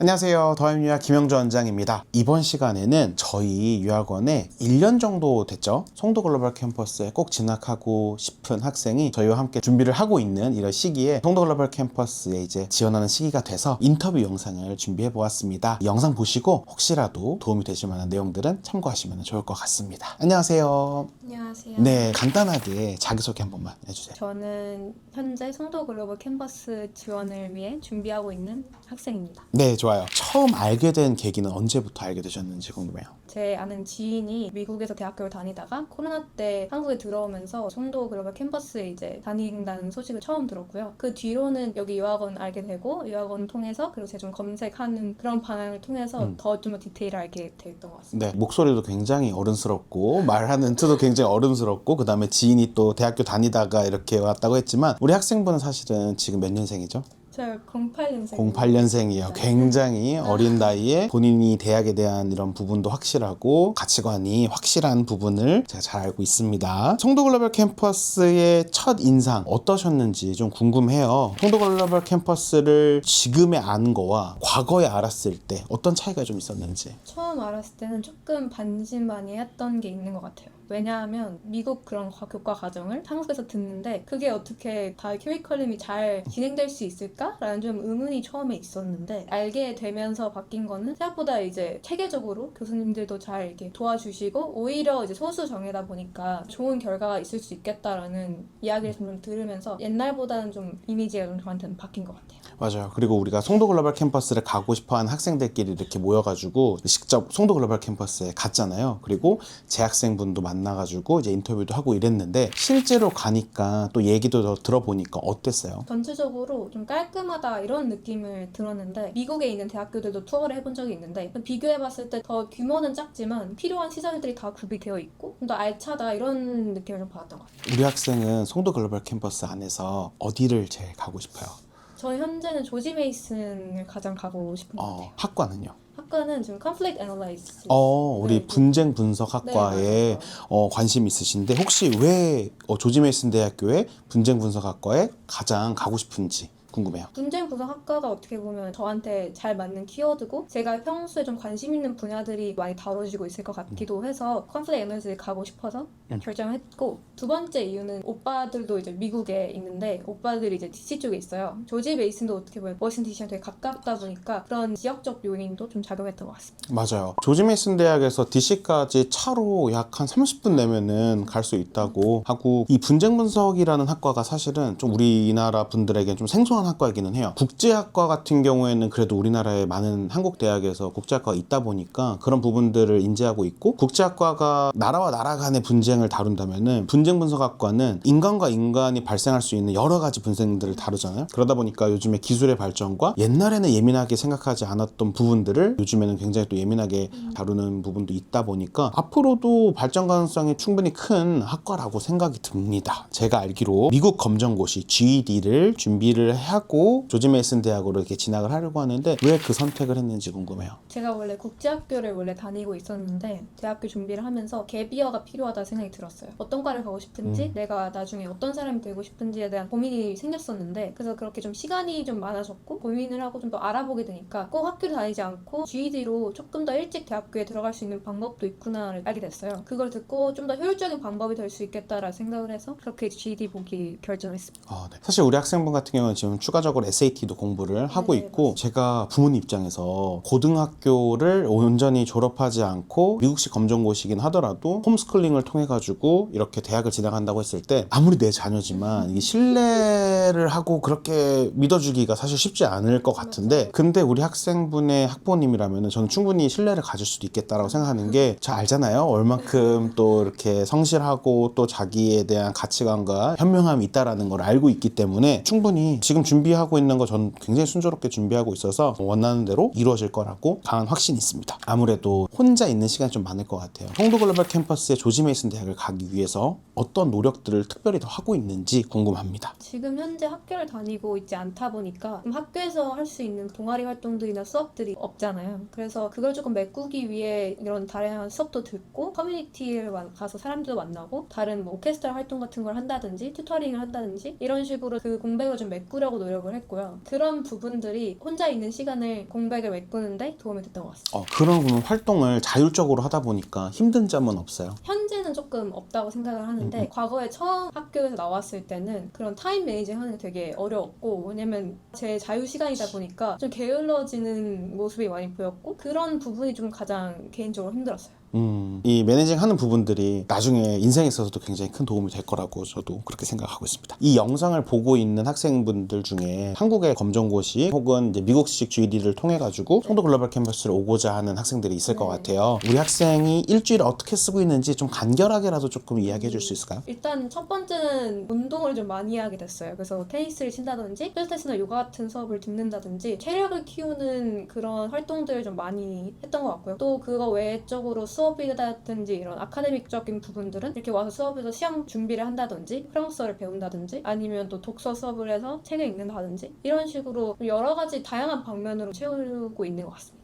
안녕하세요. 더임유학 김영주 원장입니다. 이번 시간에는 저희 유학원에 1년 정도 됐죠. 송도 글로벌 캠퍼스에 꼭 진학하고 싶은 학생이 저희와 함께 준비를 하고 있는 이런 시기에 송도 글로벌 캠퍼스에 이제 지원하는 시기가 돼서 인터뷰 영상을 준비해 보았습니다. 이 영상 보시고 혹시라도 도움이 되실 만한 내용들은 참고하시면 좋을 것 같습니다. 안녕하세요. 안녕하세요. 네, 간단하게 자기소개 한 번만 해주세요. 저는 현재 송도 글로벌 캠퍼스 지원을 위해 준비하고 있는 학생입니다. 네, 좋아요. 처음 알게 된 계기는 언제부터 알게 되셨는지 궁금해요. 제 아는 지인이 미국에서 대학교를 다니다가 코로나 때 한국에 들어오면서 송도 글로벌 캠퍼스에 이제 다닌다는 소식을 처음 들었고요. 그 뒤로는 여기 유학원 알게 되고 유학원 통해서 그리고 제가 좀 검색하는 그런 방향을 통해서 더 좀 디테일을 알게 됐던 것 같습니다. 네, 목소리도 굉장히 어른스럽고 말하는 뜻도 굉장히 어른스럽고 그 다음에 지인이 또 대학교 다니다가 이렇게 왔다고 했지만 우리 학생분은 사실은 지금 몇 년생이죠? 저 08년생. 08년생이에요. 굉장히 어린 나이에 본인이 대학에 대한 이런 부분도 확실하고 가치관이 확실한 부분을 제가 잘 알고 있습니다. 송도 글로벌 캠퍼스의 첫 인상 어떠셨는지 좀 궁금해요. 송도 글로벌 캠퍼스를 지금에 아는 거와 과거에 알았을 때 어떤 차이가 좀 있었는지. 처음 알았을 때는 조금 반신반의했던 게 있는 것 같아요. 왜냐하면 미국 그런 교과 과정을 한국에서 듣는데 그게 어떻게 다 커리큘럼이 잘 진행될 수 있을까라는 좀 의문이 처음에 있었는데 알게 되면서 바뀐 거는 생각보다 이제 체계적으로 교수님들도 잘 이렇게 도와주시고 오히려 이제 소수 정예다 보니까 좋은 결과가 있을 수 있겠다라는 이야기를 좀 들으면서 옛날보다는 좀 이미지가 좀 저한테는 바뀐 것 같아요. 맞아요. 그리고 우리가 송도 글로벌 캠퍼스를 가고 싶어하는 학생들끼리 이렇게 모여가지고 직접 송도 글로벌 캠퍼스에 갔잖아요. 그리고 재학생분도 만나가지고 이제 인터뷰도 하고 이랬는데 실제로 가니까 또 얘기도 더 들어보니까 어땠어요? 전체적으로 좀 깔끔하다 이런 느낌을 들었는데 미국에 있는 대학교들도 투어를 해본 적이 있는데 비교해봤을 때 더 규모는 작지만 필요한 시설들이 다 구비되어 있고 좀 더 알차다 이런 느낌을 좀 받았던 것 같아요. 우리 학생은 송도 글로벌 캠퍼스 안에서 어디를 제일 가고 싶어요? 저 현재는 조지 메이슨을 가장 가고 싶은 것 같아요. 학과는요? 학과는 지금 Conflict Analysis. 우리 네, 분쟁 분석 학과에 네, 맞아요. 관심 있으신데 혹시 왜 조지 메이슨 대학교의 분쟁 분석 학과에 가장 가고 싶은지 궁금해요. 분쟁 분석학과가 어떻게 보면 저한테 잘 맞는 키워드고 제가 평소에 좀 관심 있는 분야들이 많이 다뤄지고 있을 것 같기도 해서 컨플레 에너지를 가고 싶어서 결정을 했고 두 번째 이유는 오빠들도 이제 미국에 있는데 오빠들이 이제 DC 쪽에 있어요. 조지 메이슨도 어떻게 보면 워싱턴 DC랑 되게 가깝다 보니까 그런 지역적 요인도 좀 작용했던 것 같습니다. 맞아요. 조지 메이슨 대학에서 DC까지 차로 약 한 30분 내면은 갈 수 있다고 하고 이 분쟁 분석이라는 학과가 사실은 좀 우리나라 분들에게 좀 생소한 학과이기는 해요. 국제학과 같은 경우에는 그래도 우리나라에 많은 한국 대학에서 국제학과가 있다 보니까 그런 부분들을 인지하고 있고 국제학과가 나라와 나라 간의 분쟁을 다룬다면은 분쟁 분석학과는 인간과 인간이 발생할 수 있는 여러 가지 분쟁들을 다루잖아요. 그러다 보니까 요즘에 기술의 발전과 옛날에는 예민하게 생각하지 않았던 부분들을 요즘에는 굉장히 또 예민하게 다루는 부분도 있다 보니까 앞으로도 발전 가능성이 충분히 큰 학과라고 생각이 듭니다. 제가 알기로 미국 검정고시 GED를 준비를 하고 조지 메이슨 대학으로 이렇게 진학을 하려고 하는데 왜 그 선택을 했는지 궁금해요. 제가 원래 국제학교를 원래 다니고 있었는데 대학교 준비를 하면서 갭이어가 필요하다 생각이 들었어요. 어떤 과를 가고 싶은지 내가 나중에 어떤 사람이 되고 싶은지에 대한 고민이 생겼었는데 그래서 그렇게 좀 시간이 좀 많아졌고 고민을 하고 좀 더 알아보게 되니까 꼭 학교를 다니지 않고 GED로 조금 더 일찍 대학교에 들어갈 수 있는 방법도 있구나를 알게 됐어요. 그걸 듣고 좀 더 효율적인 방법이 될 수 있겠다라 생각을 해서 그렇게 GED 보기 결정했습니다. 네. 사실 우리 학생분 같은 경우는 지금 추가적으로 SAT도 공부를 하고 네, 있고 제가 부모님 입장에서 고등학교를 온전히 졸업하지 않고 미국식 검정고시긴 하더라도 홈스쿨링을 통해 가지고 이렇게 대학을 진학한다고 했을 때 아무리 내 자녀지만 이게 신뢰를 하고 그렇게 믿어주기가 사실 쉽지 않을 것 같은데 근데 우리 학생분의 학부모님이라면 저는 충분히 신뢰를 가질 수도 있겠다라고 생각하는 게 잘 알잖아요. 얼만큼 또 이렇게 성실하고 또 자기에 대한 가치관과 현명함이 있다라는 걸 알고 있기 때문에 충분히 지금 준비하고 있는 거 전 굉장히 순조롭게 준비하고 있어서 원하는 대로 이루어질 거라고 강한 확신이 있습니다. 아무래도 혼자 있는 시간이 좀 많을 것 같아요. 송도 글로벌 캠퍼스의 조지 메이슨 대학을 가기 위해서 어떤 노력들을 특별히 더 하고 있는지 궁금합니다. 지금 현재 학교를 다니고 있지 않다 보니까 학교에서 할 수 있는 동아리 활동들이나 수업들이 없잖아요. 그래서 그걸 조금 메꾸기 위해 이런 다양한 수업도 듣고 커뮤니티를 가서 사람들도 만나고 다른 뭐 오케스트라 활동 같은 걸 한다든지 튜터링을 한다든지 이런 식으로 그 공백을 좀 메꾸려고 하려고 노력을 했고요. 그런 부분들이 혼자 있는 시간을 공백을 메꾸는데 도움이 됐던 것 같습니다. 그런 활동을 자율적으로 하다 보니까 힘든 점은 없어요? 현재는 조금 없다고 생각을 하는데 과거에 처음 학교에서 나왔을 때는 그런 타임 매니징 하는 게 되게 어려웠고, 왜냐면 제 자유 시간이다 보니까 좀 게을러지는 모습이 많이 보였고, 그런 부분이 좀 가장 개인적으로 힘들었어요. 이 매니징 하는 부분들이 나중에 인생에 있어서도 굉장히 큰 도움이 될 거라고 저도 그렇게 생각하고 있습니다. 이 영상을 보고 있는 학생분들 중에 한국의 검정고시 혹은 이제 미국식 GED를 통해 가지고 송도 글로벌 캠퍼스를 오고자 하는 학생들이 있을 것 같아요. 우리 학생이 일주일에 어떻게 쓰고 있는지 좀 간결하게라도 조금 이야기해 줄 수 있을까요? 일단 첫 번째는 운동을 좀 많이 하게 됐어요. 그래서 테니스를 친다든지 필라테스나 요가 같은 수업을 듣는다든지 체력을 키우는 그런 활동들을 좀 많이 했던 것 같고요. 또 그거 외적으로 수업이라든지 이런 아카데믹적인 부분들은 이렇게 와서 수업에서 시험 준비를 한다든지 프랑스어를 배운다든지 아니면 또 독서 수업을 해서 책을 읽는다든지 이런 식으로 여러 가지 다양한 방면으로 채우고 있는 것 같습니다.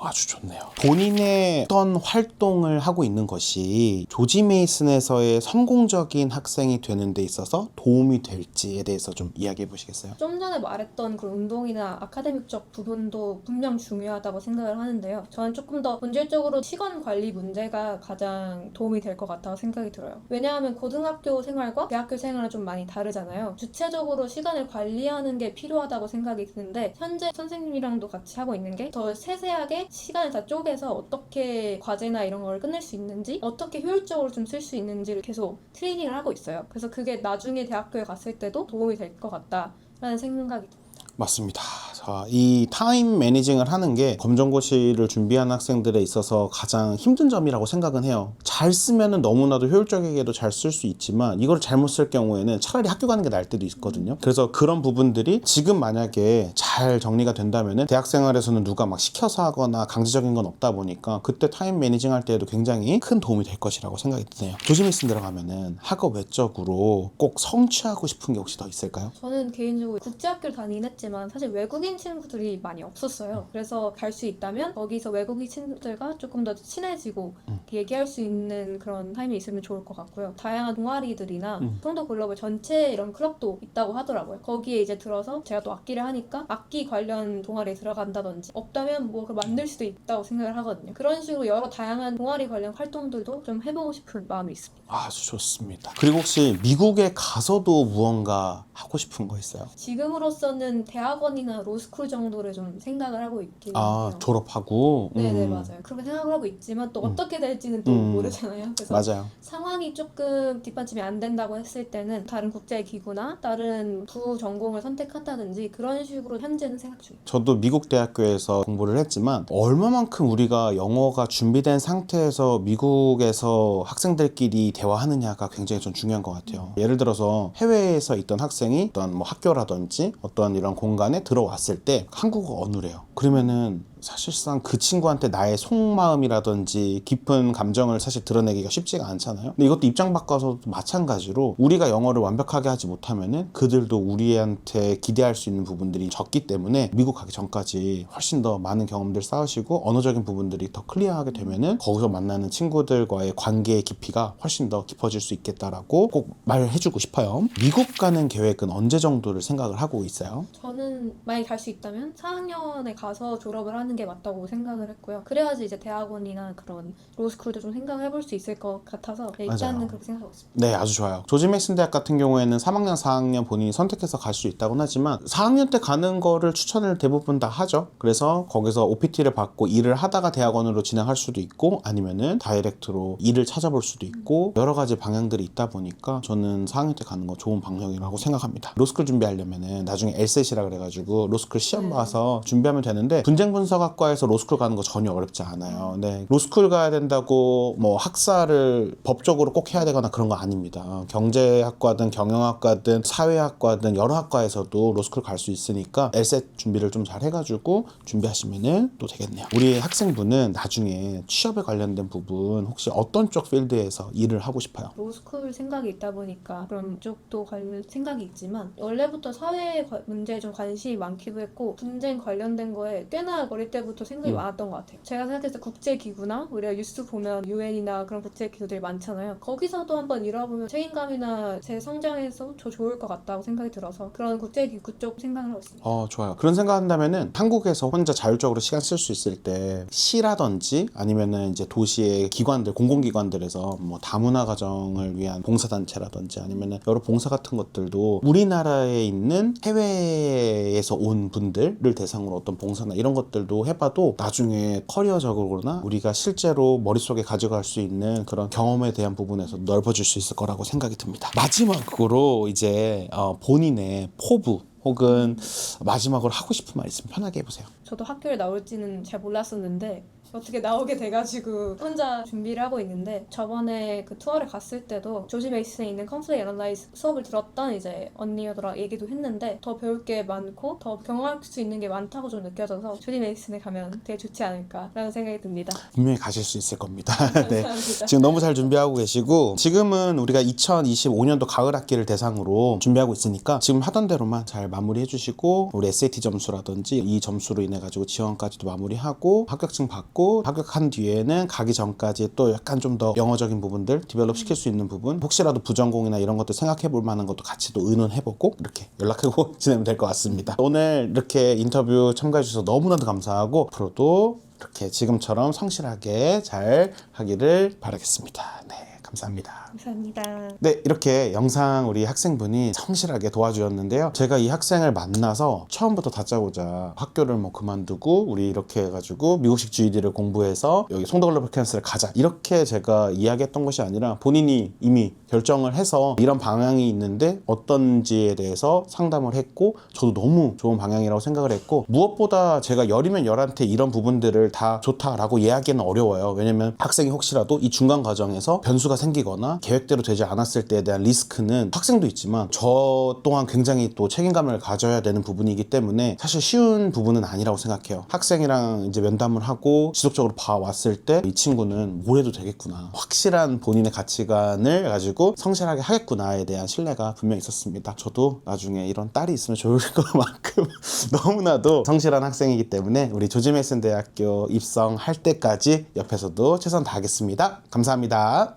아주 좋네요. 본인의 어떤 활동을 하고 있는 것이 조지 메이슨에서의 성공적인 학생이 되는 데 있어서 도움이 될지에 대해서 좀 이야기해 보시겠어요? 좀 전에 말했던 그런 운동이나 아카데믹적 부분도 분명 중요하다고 생각을 하는데요. 저는 조금 더 본질적으로 시간 관리 문제가 가장 도움이 될 것 같다고 생각이 들어요. 왜냐하면 고등학교 생활과 대학교 생활은 좀 많이 다르잖아요. 주체적으로 시간을 관리하는 게 필요하다고 생각이 드는데, 현재 선생님이랑도 같이 하고 있는 게 더 세세하게 시간을 다 쪼개서 어떻게 과제나 이런 걸 끝낼 수 있는지, 어떻게 효율적으로 좀 쓸 수 있는지를 계속 트레이닝을 하고 있어요. 그래서 그게 나중에 대학교에 갔을 때도 도움이 될 것 같다라는 생각이 듭니다. 맞습니다. 자, 이 타임 매니징을 하는 게 검정고시를 준비하는 학생들에 있어서 가장 힘든 점이라고 생각은 해요. 잘 쓰면은 너무나도 효율적이게도 잘 쓸 수 있지만 이걸 잘못 쓸 경우에는 차라리 학교 가는 게 나을 때도 있거든요. 그래서 그런 부분들이 지금 만약에 잘 정리가 된다면은 대학 생활에서는 누가 막 시켜서 하거나 강제적인 건 없다 보니까 그때 타임 매니징 할 때에도 굉장히 큰 도움이 될 것이라고 생각이 드네요. 조지메이슨 들어가면은 학업 외적으로 꼭 성취하고 싶은 게 혹시 더 있을까요? 저는 개인적으로 국제학교를 다니긴 했지만 사실 외국인 친구들이 많이 없었어요. 그래서 갈 수 있다면 거기서 외국인 친구들과 조금 더 친해지고 얘기할 수 있는 그런 타임이 있으면 좋을 것 같고요. 다양한 동아리들이나 송도 글로벌 전체 이런 클럽도 있다고 하더라고요. 거기에 이제 들어서 제가 또 악기를 하니까 악기 관련 동아리에 들어간다든지, 없다면 뭐 그걸 만들 수도 있다고 생각을 하거든요. 그런 식으로 여러 다양한 동아리 관련 활동들도 좀 해보고 싶은 마음이 있습니다. 아주 좋습니다. 그리고 혹시 미국에 가서도 무언가 하고 싶은 거 있어요? 지금으로서는 대학원이나 로스쿨 정도를 좀 생각을 하고 있긴 해요. 졸업하고? 네네, 맞아요. 그렇게 생각을 하고 있지만 또 어떻게 될지는 또 모르잖아요. 그래서 맞아요. 상황이 조금 뒷받침이 안 된다고 했을 때는 다른 국제기구나 다른 부전공을 선택한다든지 그런 식으로 현재는 생각 중이에요. 저도 미국 대학교에서 공부를 했지만 얼마만큼 우리가 영어가 준비된 상태에서 미국에서 학생들끼리 대화하느냐가 굉장히 좀 중요한 것 같아요. 예를 들어서 해외에서 있던 학생이 어떤 뭐 학교라든지 어떤 이런 공간에 들어왔을 때 한국어 언어래요. 그러면은 사실상 그 친구한테 나의 속마음이라든지 깊은 감정을 사실 드러내기가 쉽지가 않잖아요. 근데 이것도 입장 바꿔서 마찬가지로 우리가 영어를 완벽하게 하지 못하면은 그들도 우리한테 기대할 수 있는 부분들이 적기 때문에 미국 가기 전까지 훨씬 더 많은 경험들 쌓으시고 언어적인 부분들이 더 클리어하게 되면은 거기서 만나는 친구들과의 관계의 깊이가 훨씬 더 깊어질 수 있겠다라고 꼭 말해주고 싶어요. 미국 가는 계획은 언제 정도를 생각을 하고 있어요? 저는 만약에 갈 수 있다면 4학년에 가서 졸업을 하는 게 맞다고 생각을 했고요. 그래야지 이제 대학원이나 그런 로스쿨도 좀 생각을 해볼 수 있을 것 같아서 일단은 맞아요. 그렇게 생각하고 있습니다. 네, 아주 좋아요. 조지 메이슨 대학 같은 경우에는 3학년, 4학년 본인이 선택해서 갈 수 있다고는 하지만 4학년 때 가는 거를 추천을 대부분 다 하죠. 그래서 거기서 OPT를 받고 일을 하다가 대학원으로 진학할 수도 있고 아니면은 다이렉트로 일을 찾아볼 수도 있고 여러 가지 방향들이 있다 보니까 저는 4학년 때 가는 거 좋은 방향이라고 생각합니다. 로스쿨 준비하려면은 나중에 LSAT이라 그래가지고 로스쿨 시험 봐서 준비하면 되는데 분쟁 분석학과에서 로스쿨 가는 거 전혀 어렵지 않아요. 네, 로스쿨 가야 된다고 뭐 학사를 법적으로 꼭 해야 되거나 그런 거 아닙니다. 경제학과든 경영학과든 사회학과든 여러 학과에서도 로스쿨 갈 수 있으니까 LSAT 준비를 좀 잘 해가지고 준비하시면은 또 되겠네요. 우리 학생분은 나중에 취업에 관련된 부분 혹시 어떤 쪽 필드에서 일을 하고 싶어요? 로스쿨 생각이 있다 보니까 그런 쪽도 갈 생각이 있지만 원래부터 사회 문제에 좀 관심이 많기도 했고 분쟁 관련된 거에 꽤나 어릴 때부터 생각이 많았던 것 같아요. 제가 생각했을 때 국제기구나 우리가 뉴스 보면 UN이나 그런 국제기구들이 많잖아요. 거기서도 한번 일해보면 책임감이나 제 성장에서 더 좋을 것 같다고 생각이 들어서 그런 국제기구 쪽 생각을 하고 있습니다. 좋아요. 그런 생각한다면은 한국에서 혼자 자율적으로 시간 쓸 수 있을 때 시라든지 아니면은 이제 도시의 기관들, 공공기관들에서 뭐 다문화 가정을 위한 봉사단체라든지 아니면은 여러 봉사 같은 것들도 우리나라에 있는 해외에서 온 분들을 대상으로 어떤 봉사나 이런 것들도 해봐도 나중에 커리어적으로나 우리가 실제로 머릿속에 가져갈 수 있는 그런 경험에 대한 부분에서 넓어질 수 있을 거라고 생각이 듭니다. 마지막으로 이제 본인의 포부 혹은 마지막으로 하고 싶은 말 있으면 편하게 해보세요. 저도 학교에 나올지는 잘 몰랐었는데 어떻게 나오게 돼가지고 혼자 준비를 하고 있는데 저번에 그 투어를 갔을 때도 조지 메이슨에 있는 컨플릭트 애널라이즈 수업을 들었던 이제 언니들랑 얘기도 했는데 더 배울 게 많고 더 경험할 수 있는 게 많다고 좀 느껴져서 조지 메이슨에 가면 되게 좋지 않을까라는 생각이 듭니다. 분명히 가실 수 있을 겁니다. 네. 감사합니다. 지금 너무 잘 준비하고 계시고 지금은 우리가 2025년도 가을 학기를 대상으로 준비하고 있으니까 지금 하던 대로만 잘 마무리해 주시고 우리 SAT 점수라든지 이 점수로 인해 가지고 지원까지도 마무리하고 합격증 받고 합격한 뒤에는 가기 전까지 또 약간 좀 더 영어적인 부분들 디벨롭 시킬 수 있는 부분 혹시라도 부전공이나 이런 것들 생각해 볼 만한 것도 같이 또 의논해보고 이렇게 연락하고 지내면 될 것 같습니다. 오늘 이렇게 인터뷰 참가해 주셔서 너무나도 감사하고 앞으로도 이렇게 지금처럼 성실하게 잘 하기를 바라겠습니다. 네, 감사합니다. 감사합니다. 네, 이렇게 영상 우리 학생분이 성실하게 도와주셨는데요. 제가 이 학생을 만나서 처음부터 다짜고짜 학교를 뭐 그만두고 우리 이렇게 해가지고 미국식 GED를 공부해서 여기 송도 글로벌 캠퍼스를 가자 이렇게 제가 이야기했던 것이 아니라 본인이 이미 결정을 해서 이런 방향이 있는데 어떤지에 대해서 상담을 했고 저도 너무 좋은 방향이라고 생각을 했고 무엇보다 제가 열이면 열한테 이런 부분들을 다 좋다라고 이야기는 어려워요. 왜냐면 학생이 혹시라도 이 중간 과정에서 변수가 생기거나 계획대로 되지 않았을 때에 대한 리스크는 학생도 있지만 저 또한 굉장히 또 책임감을 가져야 되는 부분이기 때문에 사실 쉬운 부분은 아니라고 생각해요. 학생이랑 이제 면담을 하고 지속적으로 봐왔을 때 이 친구는 뭘 해도 되겠구나, 확실한 본인의 가치관을 가지고 성실하게 하겠구나에 대한 신뢰가 분명히 있었습니다. 저도 나중에 이런 딸이 있으면 좋을 것만큼 너무나도 성실한 학생이기 때문에 우리 조지 메이슨 대학교 입성할 때까지 옆에서도 최선 다하겠습니다. 감사합니다.